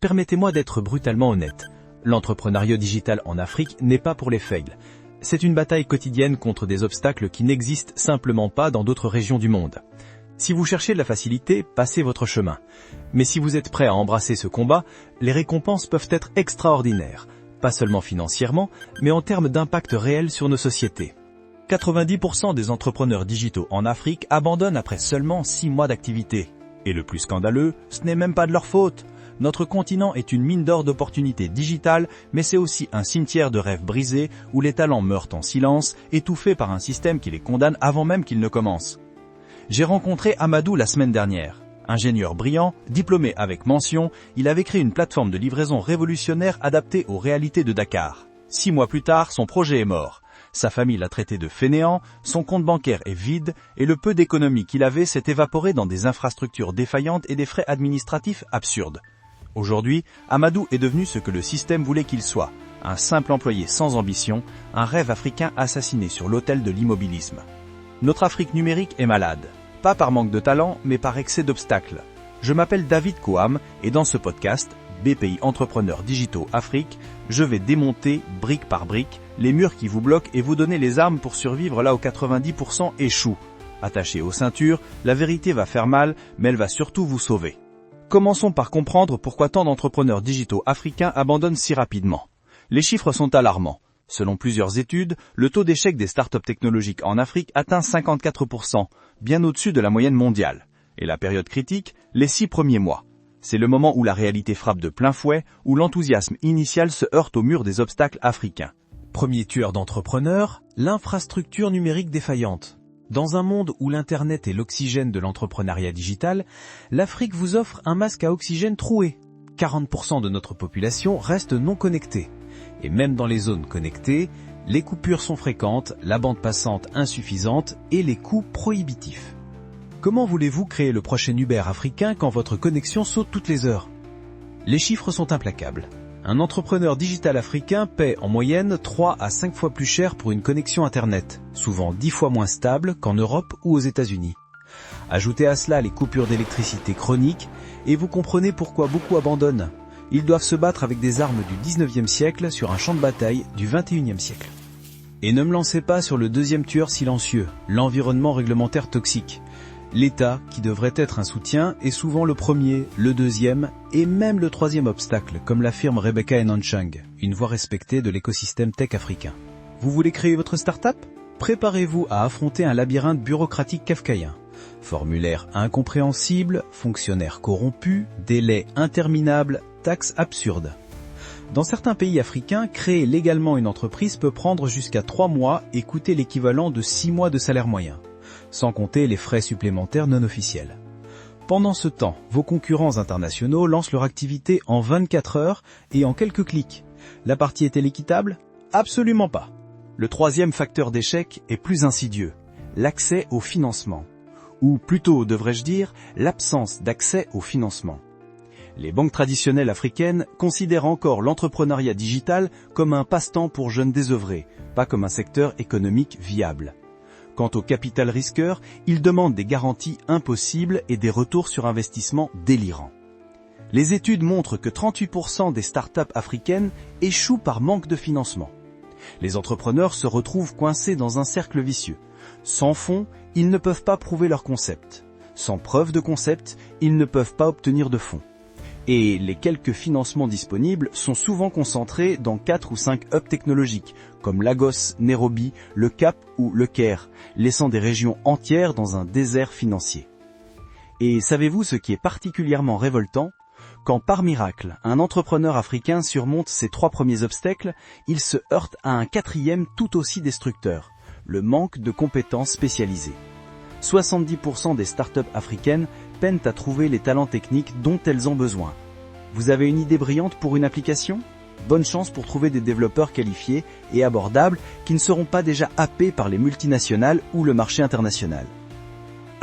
Permettez-moi d'être brutalement honnête. L'entrepreneuriat digital en Afrique n'est pas pour les faibles. C'est une bataille quotidienne contre des obstacles qui n'existent simplement pas dans d'autres régions du monde. Si vous cherchez de la facilité, passez votre chemin. Mais si vous êtes prêt à embrasser ce combat, les récompenses peuvent être extraordinaires, pas seulement financièrement, mais en termes d'impact réel sur nos sociétés. 90% des entrepreneurs digitaux en Afrique abandonnent après seulement 6 mois d'activité. Et le plus scandaleux, ce n'est même pas de leur faute. Notre continent est une mine d'or d'opportunités digitales, mais c'est aussi un cimetière de rêves brisés où les talents meurent en silence, étouffés par un système qui les condamne avant même qu'ils ne commencent. J'ai rencontré Amadou la semaine dernière. Ingénieur brillant, diplômé avec mention, il avait créé une plateforme de livraison révolutionnaire adaptée aux réalités de Dakar. 6 mois plus tard, son projet est mort. Sa famille l'a traité de fainéant, son compte bancaire est vide et le peu d'économie qu'il avait s'est évaporé dans des infrastructures défaillantes et des frais administratifs absurdes. Aujourd'hui, Amadou est devenu ce que le système voulait qu'il soit, un simple employé sans ambition, un rêve africain assassiné sur l'autel de l'immobilisme. Notre Afrique numérique est malade, pas par manque de talent, mais par excès d'obstacles. Je m'appelle David Coham et dans ce podcast, BPI Entrepreneurs Digitaux Afrique, je vais démonter, brique par brique, les murs qui vous bloquent et vous donner les armes pour survivre là où 90% échouent. Attachés aux ceintures, la vérité va faire mal, mais elle va surtout vous sauver. Commençons par comprendre pourquoi tant d'entrepreneurs digitaux africains abandonnent si rapidement. Les chiffres sont alarmants. Selon plusieurs études, le taux d'échec des startups technologiques en Afrique atteint 54%, bien au-dessus de la moyenne mondiale. Et la période critique, les 6 premiers mois. C'est le moment où la réalité frappe de plein fouet, où l'enthousiasme initial se heurte au mur des obstacles africains. Premier tueur d'entrepreneurs, l'infrastructure numérique défaillante. Dans un monde où l'Internet est l'oxygène de l'entrepreneuriat digital, l'Afrique vous offre un masque à oxygène troué. 40% de notre population reste non connectée. Et même dans les zones connectées, les coupures sont fréquentes, la bande passante insuffisante et les coûts prohibitifs. Comment voulez-vous créer le prochain Uber africain quand votre connexion saute toutes les heures? Les chiffres sont implacables. Un entrepreneur digital africain paie en moyenne 3 à 5 fois plus cher pour une connexion Internet, souvent 10 fois moins stable qu'en Europe ou aux États-Unis. Ajoutez à cela les coupures d'électricité chroniques et vous comprenez pourquoi beaucoup abandonnent. Ils doivent se battre avec des armes du 19e siècle sur un champ de bataille du 21e siècle. Et ne me lancez pas sur le deuxième tueur silencieux, l'environnement réglementaire toxique. L'État, qui devrait être un soutien, est souvent le premier, le deuxième et même le troisième obstacle, comme l'affirme Rebecca Enonchang, une voix respectée de l'écosystème tech africain. Vous voulez créer votre start-up? Préparez-vous à affronter un labyrinthe bureaucratique kafkaïen. Formulaires incompréhensibles, fonctionnaires corrompus, délais interminables, taxes absurdes. Dans certains pays africains, créer légalement une entreprise peut prendre jusqu'à 3 mois et coûter l'équivalent de 6 mois de salaire moyen, sans compter les frais supplémentaires non officiels. Pendant ce temps, vos concurrents internationaux lancent leur activité en 24 heures et en quelques clics. La partie est-elle équitable? Absolument pas. Le troisième facteur d'échec est plus insidieux, l'accès au financement. Ou plutôt, devrais-je dire, l'absence d'accès au financement. Les banques traditionnelles africaines considèrent encore l'entrepreneuriat digital comme un passe-temps pour jeunes désœuvrés, pas comme un secteur économique viable. Quant au capital risqueur, il demande des garanties impossibles et des retours sur investissement délirants. Les études montrent que 38% des startups africaines échouent par manque de financement. Les entrepreneurs se retrouvent coincés dans un cercle vicieux. Sans fonds, ils ne peuvent pas prouver leur concept. Sans preuve de concept, ils ne peuvent pas obtenir de fonds. Et les quelques financements disponibles sont souvent concentrés dans 4 ou 5 hubs technologiques, comme Lagos, Nairobi, le Cap ou le Caire, laissant des régions entières dans un désert financier. Et savez-vous ce qui est particulièrement révoltant? Quand par miracle, un entrepreneur africain surmonte ces 3 premiers obstacles, il se heurte à un 4e tout aussi destructeur, le manque de compétences spécialisées. 70% des startups africaines peinent à trouver les talents techniques dont elles ont besoin. Vous avez une idée brillante pour une application? Bonne chance pour trouver des développeurs qualifiés et abordables qui ne seront pas déjà happés par les multinationales ou le marché international.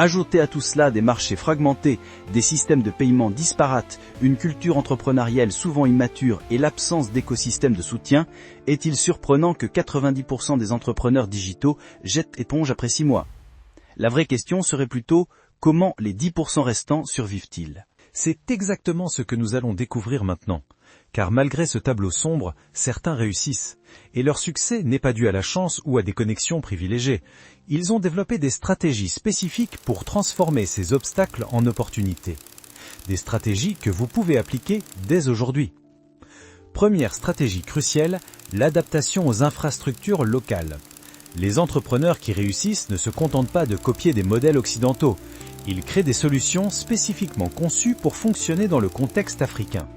Ajoutez à tout cela des marchés fragmentés, des systèmes de paiement disparates, une culture entrepreneuriale souvent immature et l'absence d'écosystème de soutien, est-il surprenant que 90% des entrepreneurs digitaux jettent éponge après 6 mois? La vraie question serait plutôt, comment les 10% restants survivent-ils? C'est exactement ce que nous allons découvrir maintenant. Car malgré ce tableau sombre, certains réussissent. Et leur succès n'est pas dû à la chance ou à des connexions privilégiées. Ils ont développé des stratégies spécifiques pour transformer ces obstacles en opportunités. Des stratégies que vous pouvez appliquer dès aujourd'hui. Première stratégie cruciale, l'adaptation aux infrastructures locales. Les entrepreneurs qui réussissent ne se contentent pas de copier des modèles occidentaux. Ils créent des solutions spécifiquement conçues pour fonctionner dans le contexte africain.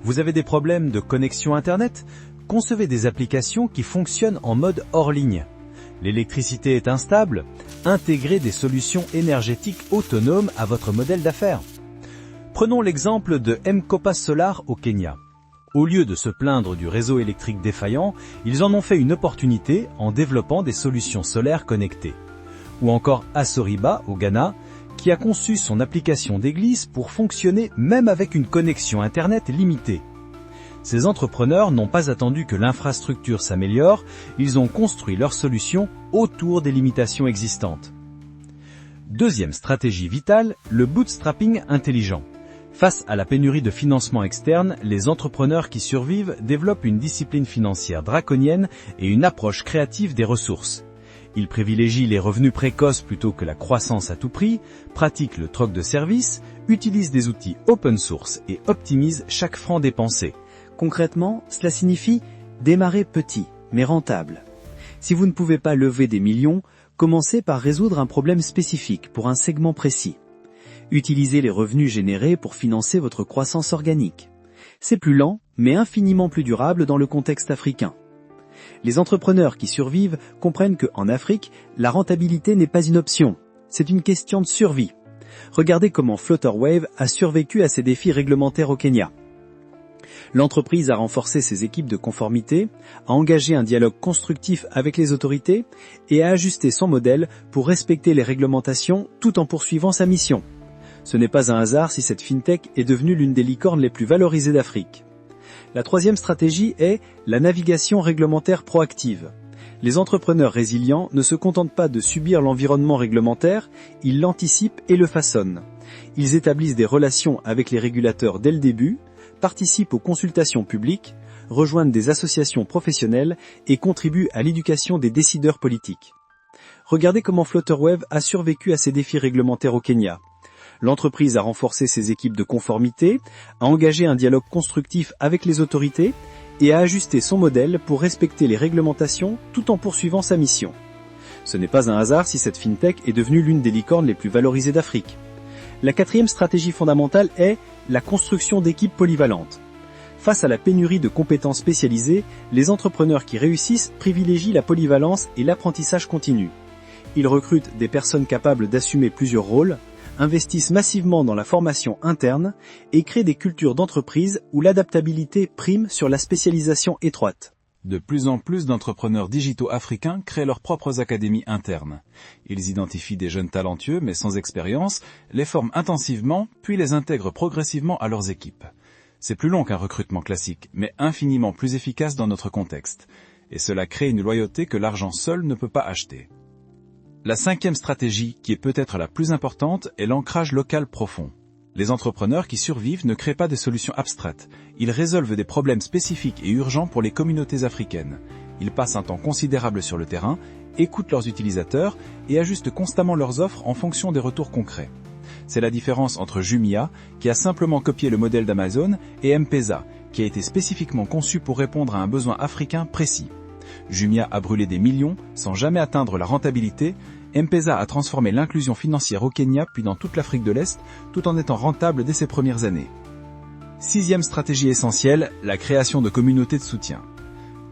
Vous avez des problèmes de connexion Internet? Concevez des applications qui fonctionnent en mode hors ligne. L'électricité est instable? Intégrez des solutions énergétiques autonomes à votre modèle d'affaires. Prenons l'exemple de M-Kopa Solar au Kenya. Au lieu de se plaindre du réseau électrique défaillant, ils en ont fait une opportunité en développant des solutions solaires connectées. Ou encore Asoriba au Ghana, qui a conçu son application d'église pour fonctionner même avec une connexion Internet limitée. Ces entrepreneurs n'ont pas attendu que l'infrastructure s'améliore, ils ont construit leur solution autour des limitations existantes. Deuxième stratégie vitale, le bootstrapping intelligent. Face à la pénurie de financement externe, les entrepreneurs qui survivent développent une discipline financière draconienne et une approche créative des ressources. Ils privilégient les revenus précoces plutôt que la croissance à tout prix, pratiquent le troc de services, utilisent des outils open source et optimisent chaque franc dépensé. Concrètement, cela signifie démarrer petit, mais rentable. Si vous ne pouvez pas lever des millions, commencez par résoudre un problème spécifique pour un segment précis. Utilisez les revenus générés pour financer votre croissance organique. C'est plus lent, mais infiniment plus durable dans le contexte africain. Les entrepreneurs qui survivent comprennent qu'en Afrique, la rentabilité n'est pas une option, c'est une question de survie. Regardez comment Flutterwave a survécu à ces défis réglementaires au Kenya. L'entreprise a renforcé ses équipes de conformité, a engagé un dialogue constructif avec les autorités et a ajusté son modèle pour respecter les réglementations tout en poursuivant sa mission. Ce n'est pas un hasard si cette fintech est devenue l'une des licornes les plus valorisées d'Afrique. La troisième stratégie est la navigation réglementaire proactive. Les entrepreneurs résilients ne se contentent pas de subir l'environnement réglementaire, ils l'anticipent et le façonnent. Ils établissent des relations avec les régulateurs dès le début, participent aux consultations publiques, rejoignent des associations professionnelles et contribuent à l'éducation des décideurs politiques. Regardez comment Flutterwave a survécu à ces défis réglementaires au Kenya. L'entreprise a renforcé ses équipes de conformité, a engagé un dialogue constructif avec les autorités et a ajusté son modèle pour respecter les réglementations tout en poursuivant sa mission. Ce n'est pas un hasard si cette fintech est devenue l'une des licornes les plus valorisées d'Afrique. La quatrième stratégie fondamentale est la construction d'équipes polyvalentes. Face à la pénurie de compétences spécialisées, les entrepreneurs qui réussissent privilégient la polyvalence et l'apprentissage continu. Ils recrutent des personnes capables d'assumer plusieurs rôles, investissent massivement dans la formation interne et créent des cultures d'entreprise où l'adaptabilité prime sur la spécialisation étroite. De plus en plus d'entrepreneurs digitaux africains créent leurs propres académies internes. Ils identifient des jeunes talentueux mais sans expérience, les forment intensivement, puis les intègrent progressivement à leurs équipes. C'est plus long qu'un recrutement classique, mais infiniment plus efficace dans notre contexte. Et cela crée une loyauté que l'argent seul ne peut pas acheter. La cinquième stratégie, qui est peut-être la plus importante, est l'ancrage local profond. Les entrepreneurs qui survivent ne créent pas des solutions abstraites. Ils résolvent des problèmes spécifiques et urgents pour les communautés africaines. Ils passent un temps considérable sur le terrain, écoutent leurs utilisateurs et ajustent constamment leurs offres en fonction des retours concrets. C'est la différence entre Jumia, qui a simplement copié le modèle d'Amazon, et M-Pesa, qui a été spécifiquement conçu pour répondre à un besoin africain précis. Jumia a brûlé des millions sans jamais atteindre la rentabilité. M-Pesa a transformé l'inclusion financière au Kenya puis dans toute l'Afrique de l'Est tout en étant rentable dès ses premières années. Sixième stratégie essentielle, la création de communautés de soutien.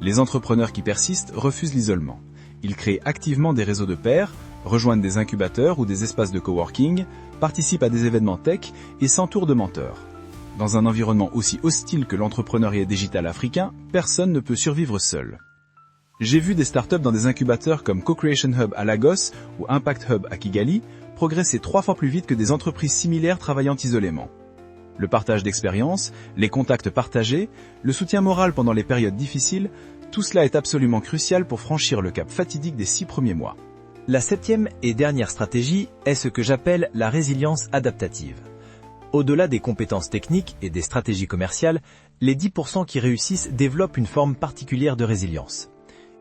Les entrepreneurs qui persistent refusent l'isolement. Ils créent activement des réseaux de pairs, rejoignent des incubateurs ou des espaces de coworking, participent à des événements tech et s'entourent de mentors. Dans un environnement aussi hostile que l'entrepreneuriat digital africain, personne ne peut survivre seul. J'ai vu des startups dans des incubateurs comme Co-Creation Hub à Lagos ou Impact Hub à Kigali progresser 3 fois plus vite que des entreprises similaires travaillant isolément. Le partage d'expériences, les contacts partagés, le soutien moral pendant les périodes difficiles, tout cela est absolument crucial pour franchir le cap fatidique des 6 premiers mois. La septième et dernière stratégie est ce que j'appelle la résilience adaptative. Au-delà des compétences techniques et des stratégies commerciales, les 10% qui réussissent développent une forme particulière de résilience.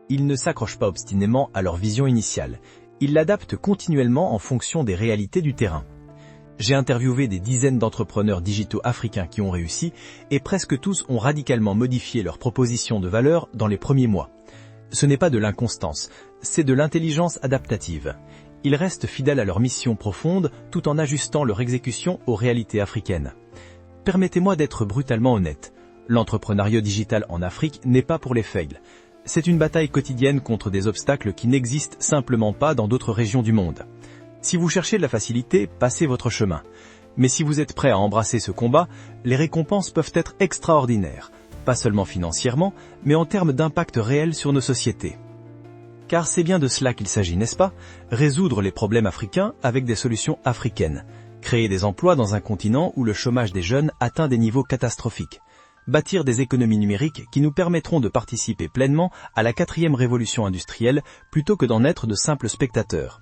Ils ne s'accrochent pas obstinément à leur vision initiale. Ils l'adaptent continuellement en fonction des réalités du terrain. J'ai interviewé des dizaines d'entrepreneurs digitaux africains qui ont réussi et presque tous ont radicalement modifié leur proposition de valeur dans les premiers mois. Ce n'est pas de l'inconstance, c'est de l'intelligence adaptative. Ils restent fidèles à leur mission profonde tout en ajustant leur exécution aux réalités africaines. Permettez-moi d'être brutalement honnête. L'entrepreneuriat digital en Afrique n'est pas pour les faibles. C'est une bataille quotidienne contre des obstacles qui n'existent simplement pas dans d'autres régions du monde. Si vous cherchez de la facilité, passez votre chemin. Mais si vous êtes prêt à embrasser ce combat, les récompenses peuvent être extraordinaires, pas seulement financièrement, mais en termes d'impact réel sur nos sociétés. Car c'est bien de cela qu'il s'agit, n'est-ce pas? Résoudre les problèmes africains avec des solutions africaines. Créer des emplois dans un continent où le chômage des jeunes atteint des niveaux catastrophiques. Bâtir des économies numériques qui nous permettront de participer pleinement à la 4e révolution industrielle plutôt que d'en être de simples spectateurs.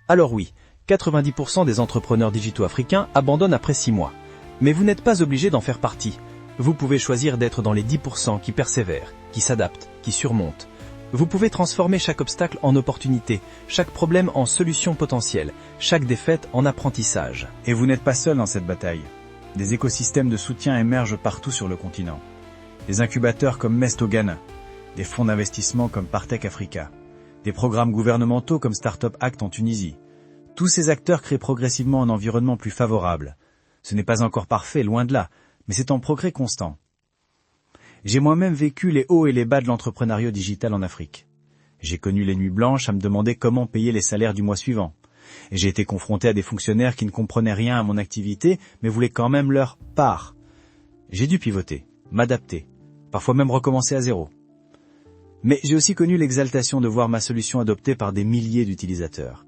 Alors oui, 90% des entrepreneurs digitaux africains abandonnent après 6 mois. Mais vous n'êtes pas obligé d'en faire partie. Vous pouvez choisir d'être dans les 10% qui persévèrent, qui s'adaptent, qui surmontent. Vous pouvez transformer chaque obstacle en opportunité, chaque problème en solution potentielle, chaque défaite en apprentissage. Et vous n'êtes pas seul dans cette bataille. Des écosystèmes de soutien émergent partout sur le continent. Des incubateurs comme Mest au Ghana, des fonds d'investissement comme Partech Africa, des programmes gouvernementaux comme Startup Act en Tunisie. Tous ces acteurs créent progressivement un environnement plus favorable. Ce n'est pas encore parfait, loin de là, mais c'est en progrès constant. J'ai moi-même vécu les hauts et les bas de l'entrepreneuriat digital en Afrique. J'ai connu les nuits blanches à me demander comment payer les salaires du mois suivant. Et j'ai été confronté à des fonctionnaires qui ne comprenaient rien à mon activité, mais voulaient quand même leur part. J'ai dû pivoter, m'adapter, parfois même recommencer à zéro. Mais j'ai aussi connu l'exaltation de voir ma solution adoptée par des milliers d'utilisateurs.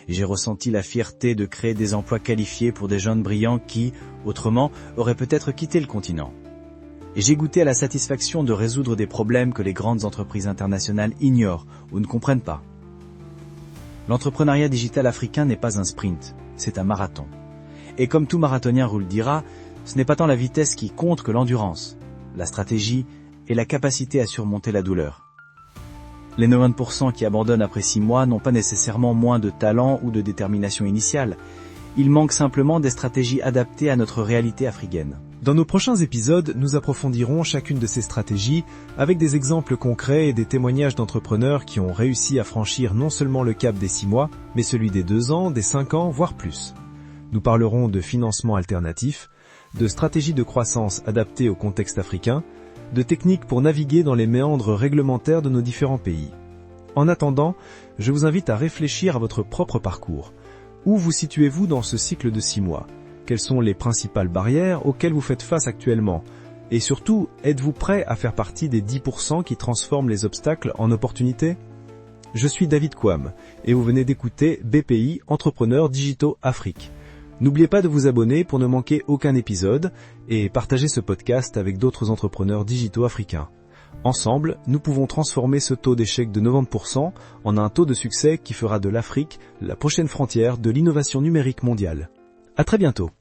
Et j'ai ressenti la fierté de créer des emplois qualifiés pour des jeunes brillants qui, autrement, auraient peut-être quitté le continent. Et j'ai goûté à la satisfaction de résoudre des problèmes que les grandes entreprises internationales ignorent ou ne comprennent pas. L'entrepreneuriat digital africain n'est pas un sprint, c'est un marathon. Et comme tout marathonien vous le dira, ce n'est pas tant la vitesse qui compte que l'endurance, la stratégie et la capacité à surmonter la douleur. Les 90% qui abandonnent après 6 mois n'ont pas nécessairement moins de talent ou de détermination initiale. Il manque simplement des stratégies adaptées à notre réalité africaine. Dans nos prochains épisodes, nous approfondirons chacune de ces stratégies avec des exemples concrets et des témoignages d'entrepreneurs qui ont réussi à franchir non seulement le cap des 6 mois, mais celui des 2 ans, des 5 ans, voire plus. Nous parlerons de financement alternatif, de stratégies de croissance adaptées au contexte africain, de techniques pour naviguer dans les méandres réglementaires de nos différents pays. En attendant, je vous invite à réfléchir à votre propre parcours. Où vous situez-vous dans ce cycle de 6 mois ? Quelles sont les principales barrières auxquelles vous faites face actuellement? Et surtout, êtes-vous prêt à faire partie des 10% qui transforment les obstacles en opportunités? Je suis David Quam et vous venez d'écouter BPI Entrepreneurs Digitaux Afrique. N'oubliez pas de vous abonner pour ne manquer aucun épisode et partager ce podcast avec d'autres entrepreneurs digitaux africains. Ensemble, nous pouvons transformer ce taux d'échec de 90% en un taux de succès qui fera de l'Afrique la prochaine frontière de l'innovation numérique mondiale. À très bientôt.